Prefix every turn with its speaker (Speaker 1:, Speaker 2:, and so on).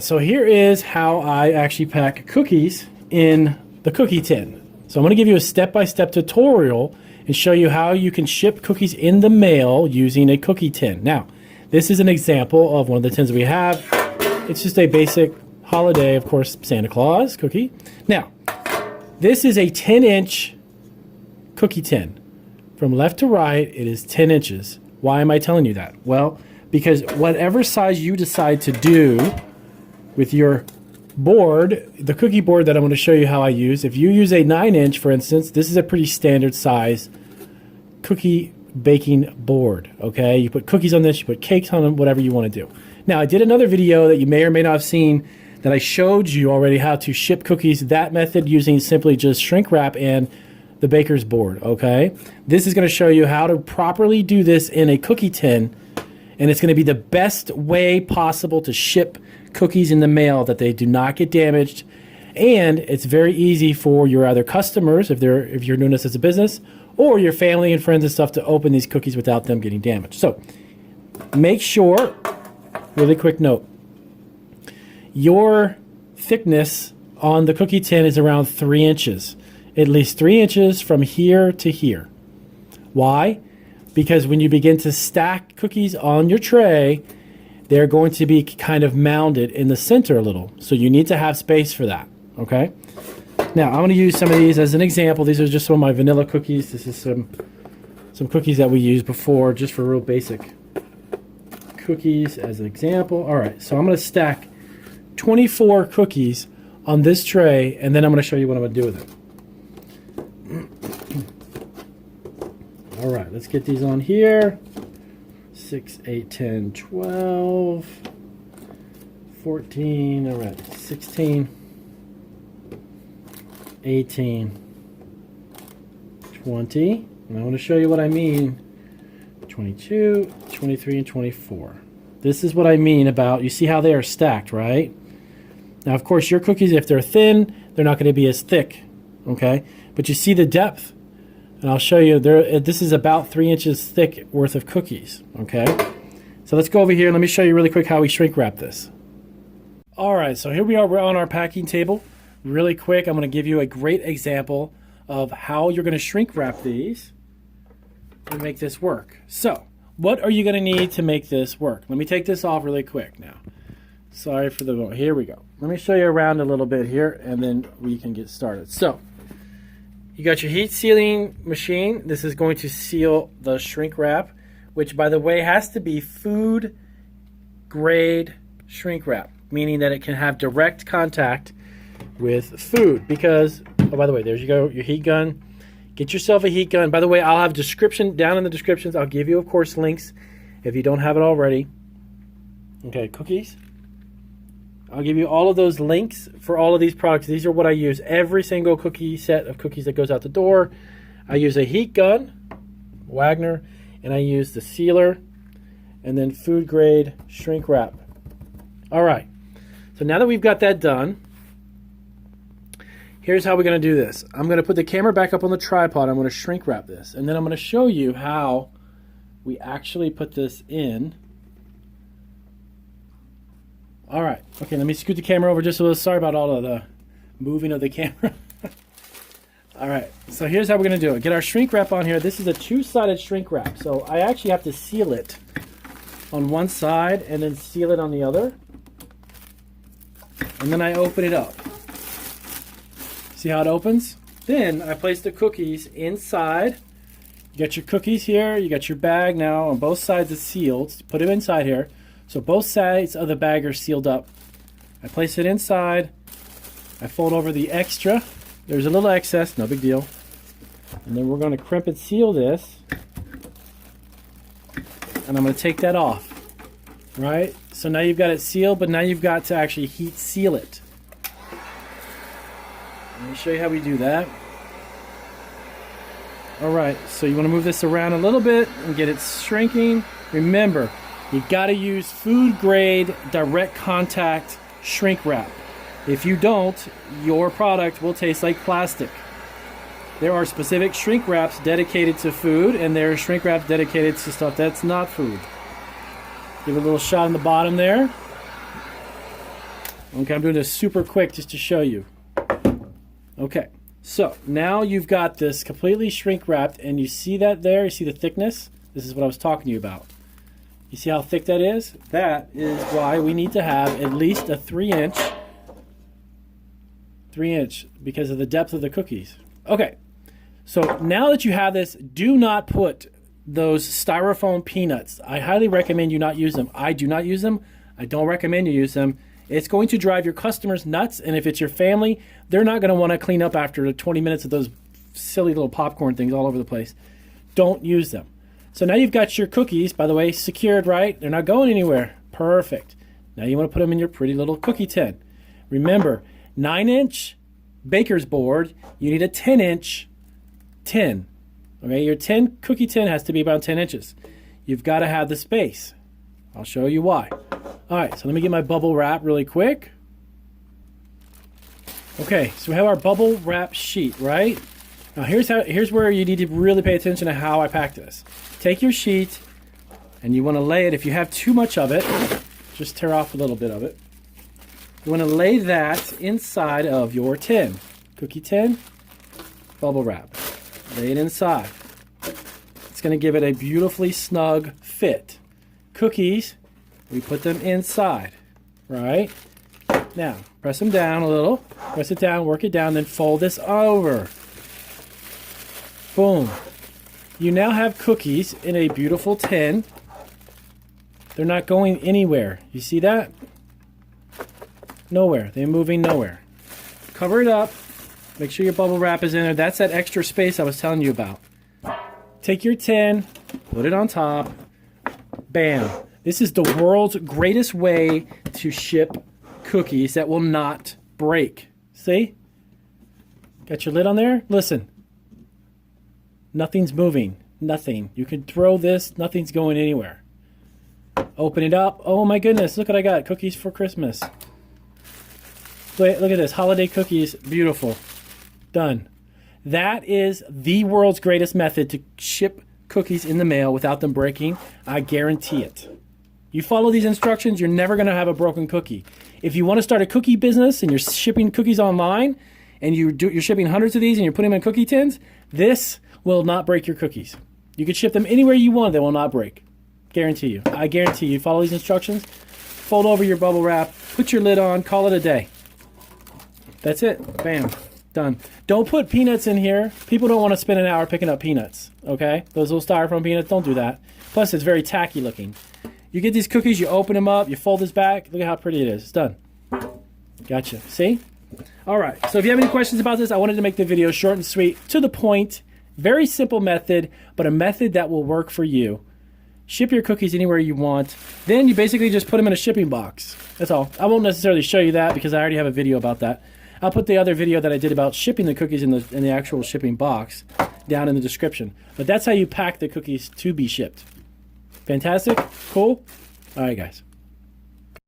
Speaker 1: so here is how I actually pack cookies in the cookie tin. So I'm going to give you a step-by-step tutorial and show you how you can ship cookies in the mail using a cookie tin. Now, this is an example of one of the tins we have. It's just a basic holiday, of course, Santa Claus cookie. Now, this is a 10-inch cookie tin. From left to right, it is 10 inches. Why am I telling you that? Well, because whatever size you decide to do with your board, the cookie board that I'm going to show you how I use, if you use a 9-inch, for instance, this is a pretty standard size cookie baking board, okay? You put cookies on this, you put cakes on them, whatever you want to do. Now, I did another video that you may or may not have seen that I showed you already how to ship cookies, that method using simply just shrink wrap and the baker's board, okay? This is going to show you how to properly do this in a cookie tin, and it's going to be the best way possible to ship cookies in the mail that they do not get damaged, and it's very easy for your other customers, if you're doing this as a business, or your family and friends and stuff, to open these cookies without them getting damaged. So make sure, really quick note, your thickness on the cookie tin is around 3 inches. At least 3 inches from here to here. Why? Because when you begin to stack cookies on your tray, they're going to be kind of mounded in the center a little. So you need to have space for that, okay? Now, I'm going to use some of these as an example. These are just some of my vanilla cookies. This is some cookies that we used before, just for real basic cookies as an example. All right, so I'm going to stack 24 cookies on this tray, and then I'm going to show you what I'm going to do with them. All right, let's get these on here. 6, 8, 10, 12, 14, all right, 16, 18, 20, and I want to show you what I mean, 22, 23, and 24. This is what I mean about, you see how they are stacked, right? Now, of course, your cookies, if they're thin, they're not going to be as thick, okay? But you see the depth. And I'll show you, this is about 3 inches thick worth of cookies, okay? So let's go over here and let me show you really quick how we shrink wrap this. All right, so here we are, we're on our packing table. Really quick, I'm gonna give you a great example of how you're gonna shrink wrap these and make this work. So, what are you gonna need to make this work? Let me take this off really quick now. Sorry for the, here we go. Let me show you around a little bit here and then we can get started. So, you got your heat sealing machine. This is going to seal the shrink wrap, which, by the way, has to be food grade shrink wrap, meaning that it can have direct contact with food. Because, oh, by the way, there you go, your heat gun. Get yourself a heat gun. By the way, I'll have description down in the descriptions. I'll give you, of course, links if you don't have it already. Okay, cookies. I'll give you all of those links for all of these products. These are what I use. Every single cookie set of cookies that goes out the door. I use a heat gun, Wagner, and I use the sealer, and then food grade shrink wrap. All right. So now that we've got that done, here's how we're going to do this. I'm going to put the camera back up on the tripod. I'm going to shrink wrap this, and then I'm going to show you how we actually put this in. All right. Okay, let me scoot the camera over just a little. Sorry about all of the moving of the camera. All right. So here's how we're going to do it. Get our shrink wrap on here. This is a two-sided shrink wrap. So I actually have to seal it on one side and then seal it on the other. And then I open it up. See how it opens? Then I place the cookies inside. You got your cookies here. You got your bag now. On both sides it's sealed. Put them inside here. So both sides of the bag are sealed up. I place it inside. I fold over the extra. There's a little excess, no big deal. And then we're going to crimp and seal this. And I'm going to take that off. Right? So now you've got it sealed, but now you've got to actually heat seal it. Let me show you how we do that. Alright, so you want to move this around a little bit and get it shrinking. Remember, you got to use food grade direct contact shrink wrap. If you don't, your product will taste like plastic. There are specific shrink wraps dedicated to food, and there are shrink wraps dedicated to stuff that's not food. Give it a little shot on the bottom there. Okay, I'm doing this super quick just to show you. Okay, so now you've got this completely shrink wrapped, and you see that there? You see the thickness? This is what I was talking to you about. You see how thick that is? That is why we need to have at least a 3-inch, because of the depth of the cookies. Okay, so now that you have this, do not put those styrofoam peanuts. I highly recommend you not use them. I do not use them. I don't recommend you use them. It's going to drive your customers nuts, and if it's your family, they're not going to want to clean up after 20 minutes of those silly little popcorn things all over the place. Don't use them. So now you've got your cookies, by the way, secured, right? They're not going anywhere. Perfect. Now you want to put them in your pretty little cookie tin. Remember, 9-inch baker's board, you need a 10-inch tin. Okay, your cookie tin has to be about 10 inches. You've got to have the space. I'll show you why. All right, so let me get my bubble wrap really quick. Okay, so we have our bubble wrap sheet, right? Now here's where you need to really pay attention to how I pack this. Take your sheet, and you want to lay it. If you have too much of it, just tear off a little bit of it. You want to lay that inside of your tin. Cookie tin, bubble wrap. Lay it inside. It's going to give it a beautifully snug fit. Cookies, we put them inside, right? Now, press them down a little. Press it down, work it down, then fold this over. Boom. You now have cookies in a beautiful tin. They're not going anywhere. You see that? Nowhere. They're moving nowhere. Cover it up. Make sure your bubble wrap is in there. That's that extra space I was telling you about. Take your tin, put it on top. Bam. This is the world's greatest way to ship cookies that will not break. See? Got your lid on there? Listen. Nothing's moving. Nothing. You can throw this. Nothing's going anywhere. Open it up. Oh my goodness. Look what I got. Cookies for Christmas. Wait, look at this. Holiday cookies. Beautiful. Done. That is the world's greatest method to ship cookies in the mail without them breaking. I guarantee it. You follow these instructions, you're never going to have a broken cookie. If you want to start a cookie business and you're shipping cookies online and you're shipping hundreds of these and you're putting them in cookie tins, this will not break your cookies. You can ship them anywhere you want. They will not break. Guarantee you. I guarantee you. Follow these instructions. Fold over your bubble wrap. Put your lid on. Call it a day. That's it. Bam. Done. Don't put peanuts in here. People don't want to spend an hour picking up peanuts. Okay? Those little styrofoam peanuts, don't do that. Plus, it's very tacky looking. You get these cookies, you open them up, you fold this back. Look at how pretty it is. It's done. Gotcha. See? All right. So if you have any questions about this, I wanted to make the video short and sweet, to the point. Very simple method, but a method that will work for you. Ship your cookies anywhere you want. Then you basically just put them in a shipping box. That's all. I won't necessarily show you that because I already have a video about that. I'll put the other video that I did about shipping the cookies in the actual shipping box down in the description. But that's how you pack the cookies to be shipped. Fantastic? Cool? All right, guys.